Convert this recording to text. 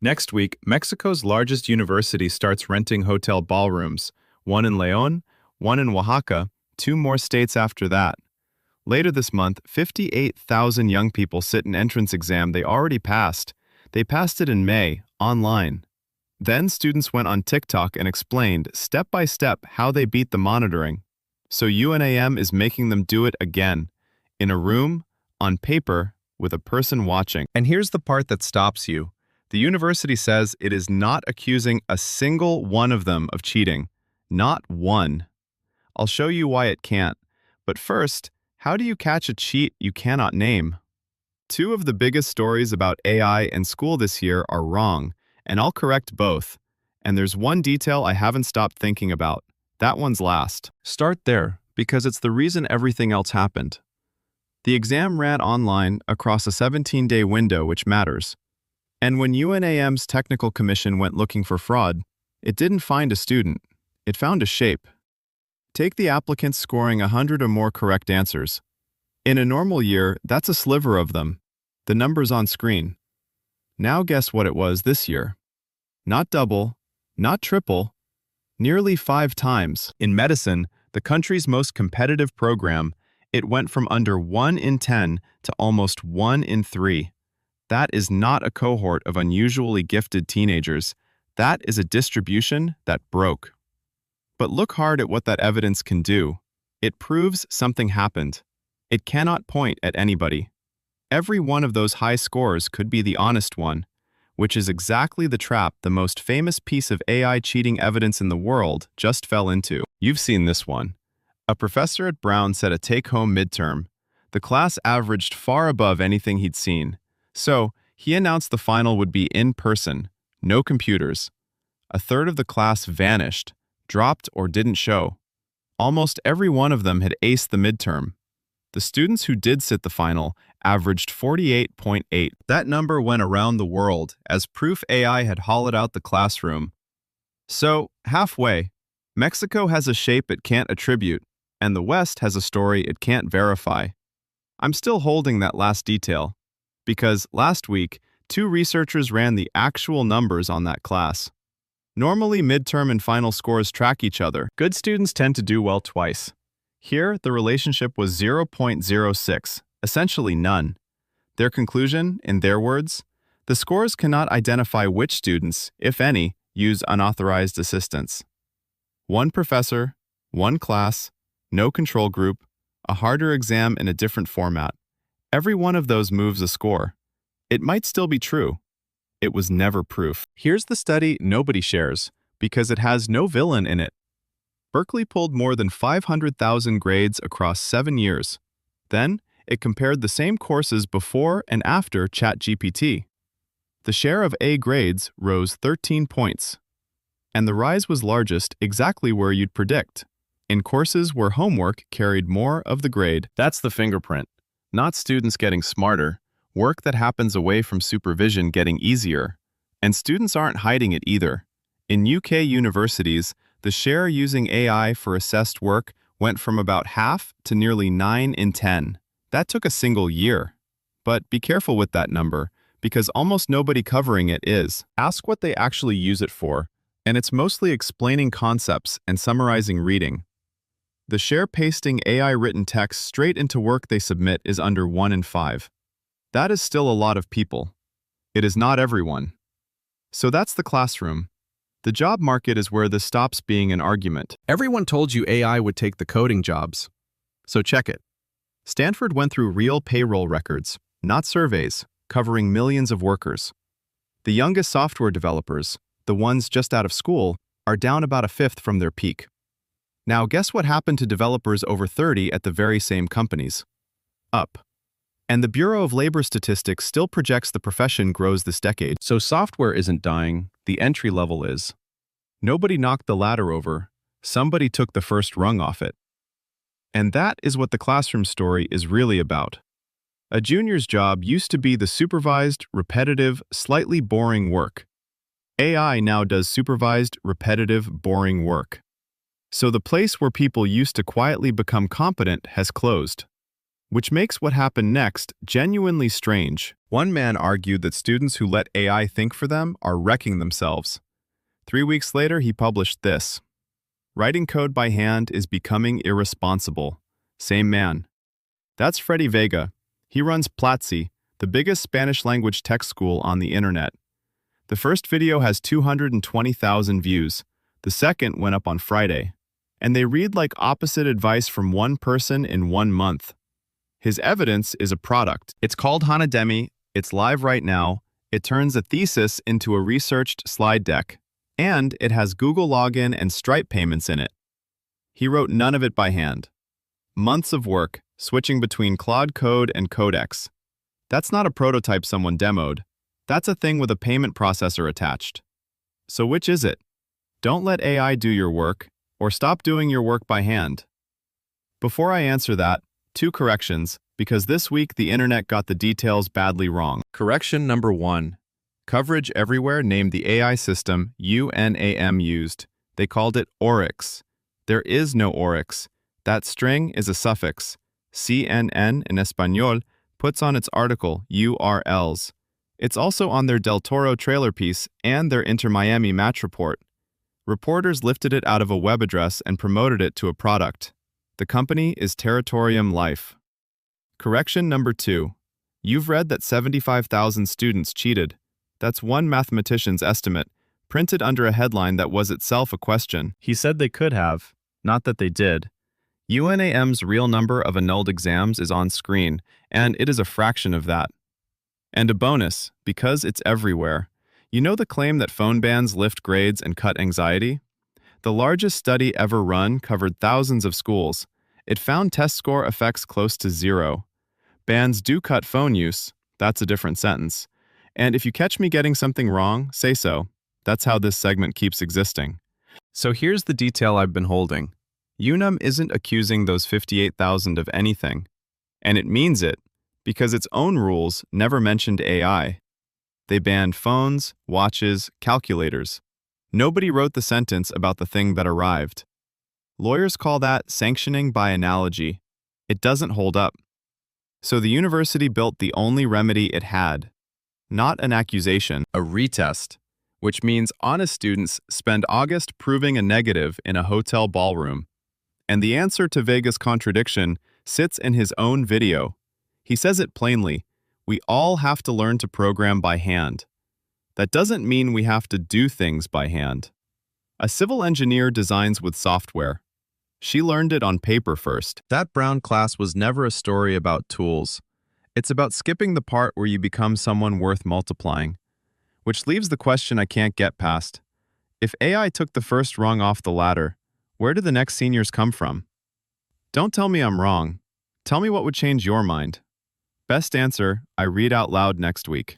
Next week, Mexico's largest university starts renting hotel ballrooms, one in León, one in Oaxaca, two more states after that. Later this month, 58,000 young people sit an entrance exam they already passed. They passed it in May, online. Then students went on TikTok and explained, step by step, how they beat the monitoring. So UNAM is making them do it again, in a room, on paper, with a person watching. And here's the part that stops you. The university says it is not accusing a single one of them of cheating. Not one. I'll show you why it can't. But first, how do you catch a cheat you cannot name? Two of the biggest stories about AI and school this year are wrong, and I'll correct both. And there's one detail I haven't stopped thinking about. That one's last. Start there, because it's the reason everything else happened. The exam ran online across a 17-day window, which matters. And when UNAM's technical commission went looking for fraud, it didn't find a student. It found a shape. Take the applicants scoring 100 or more correct answers. In a normal year, that's a sliver of them. The number's on screen. Now guess what it was this year. Not double, not triple, nearly 5 times. In medicine, the country's most competitive program, it went from under 1 in 10 to almost 1 in 3. That is not a cohort of unusually gifted teenagers. That is a distribution that broke. But look hard at what that evidence can do. It proves something happened. It cannot point at anybody. Every one of those high scores could be the honest one, which is exactly the trap the most famous piece of AI cheating evidence in the world just fell into. You've seen this one. A professor at Brown said a take-home midterm. The class averaged far above anything he'd seen. So, he announced the final would be in person, no computers. A third of the class vanished, dropped or didn't show. Almost every one of them had aced the midterm. The students who did sit the final averaged 48.8. That number went around the world as proof AI had hollowed out the classroom. So, halfway, Mexico has a shape it can't attribute, and the West has a story it can't verify. I'm still holding that last detail, because last week, 2 researchers ran the actual numbers on that class. Normally, midterm and final scores track each other. Good students tend to do well twice. Here, the relationship was 0.06, essentially none. Their conclusion, in their words, the scores cannot identify which students, if any, use unauthorized assistance. One professor, one class, no control group, a harder exam in a different format. Every one of those moves a score. It might still be true. It was never proof. Here's the study nobody shares, because it has no villain in it. Berkeley pulled more than 500,000 grades across 7 years. Then, it compared the same courses before and after ChatGPT. The share of A grades rose 13 points. And the rise was largest exactly where you'd predict, in courses where homework carried more of the grade. That's the fingerprint. Not students getting smarter, work that happens away from supervision getting easier. And students aren't hiding it either. In UK universities, the share using AI for assessed work went from about half to nearly 9 in 10. That took a single year. But be careful with that number, because almost nobody covering it is. Ask what they actually use it for, and it's mostly explaining concepts and summarizing reading. The share pasting AI-written text straight into work they submit is under 1 in 5. That is still a lot of people. It is not everyone. So that's the classroom. The job market is where this stops being an argument. Everyone told you AI would take the coding jobs. So check it. Stanford went through real payroll records, not surveys, covering millions of workers. The youngest software developers, the ones just out of school, are down about a fifth from their peak. Now guess what happened to developers over 30 at the very same companies? Up. And the Bureau of Labor Statistics still projects the profession grows this decade. So software isn't dying, the entry level is. Nobody knocked the ladder over, somebody took the first rung off it. And that is what the classroom story is really about. A junior's job used to be the supervised, repetitive, slightly boring work. AI now does supervised, repetitive, boring work. So the place where people used to quietly become competent has closed. which makes what happened next genuinely strange. One man argued that students who let AI think for them are wrecking themselves. 3 weeks later, he published this. Writing code by hand is becoming irresponsible. Same man. That's Freddy Vega. He runs Platzi, the biggest Spanish-language tech school on the internet. The first video has 220,000 views. The second went up on Friday. And they read like opposite advice from one person in 1 month. His evidence is a product. It's called Hanademi. It's live right now. It turns a thesis into a researched slide deck. And it has Google login and Stripe payments in it. He wrote none of it by hand. Months of work, switching between Claude Code and Codex. That's not a prototype someone demoed. That's a thing with a payment processor attached. So which is it? Don't let AI do your work, or stop doing your work by hand. Before I answer that, 2 corrections, because this week the internet got the details badly wrong. Correction number 1. Coverage Everywhere named the AI system UNAM used. They called it ORIX. There is no ORIX. That string is a suffix. CNN in Español puts on its article URLs. It's also on their Del Toro trailer piece and their Inter-Miami match report. Reporters lifted it out of a web address and promoted it to a product. The company is Territorium Life. Correction number 2. You've read that 75,000 students cheated. That's one mathematician's estimate, printed under a headline that was itself a question. He said they could have, not that they did. UNAM's real number of annulled exams is on screen, and it is a fraction of that. And a bonus, because it's everywhere. You know the claim that phone bans lift grades and cut anxiety? The largest study ever run covered thousands of schools. It found test score effects close to 0. Bans do cut phone use. That's a different sentence. And if you catch me getting something wrong, say so. That's how this segment keeps existing. So here's the detail I've been holding. UNAM isn't accusing those 58,000 of anything. And it means it, because its own rules never mentioned AI. They banned phones, watches, calculators. Nobody wrote the sentence about the thing that arrived. Lawyers call that sanctioning by analogy. It doesn't hold up. So the university built the only remedy it had. Not an accusation, a retest, which means honest students spend August proving a negative in a hotel ballroom. And the answer to Vega's contradiction sits in his own video. He says it plainly, we all have to learn to program by hand. That doesn't mean we have to do things by hand. A civil engineer designs with software. She learned it on paper first. That Brown class was never a story about tools. It's about skipping the part where you become someone worth multiplying. Which leaves the question I can't get past. If AI took the first rung off the ladder, where do the next seniors come from? Don't tell me I'm wrong. Tell me what would change your mind. Best answer, I read out loud next week.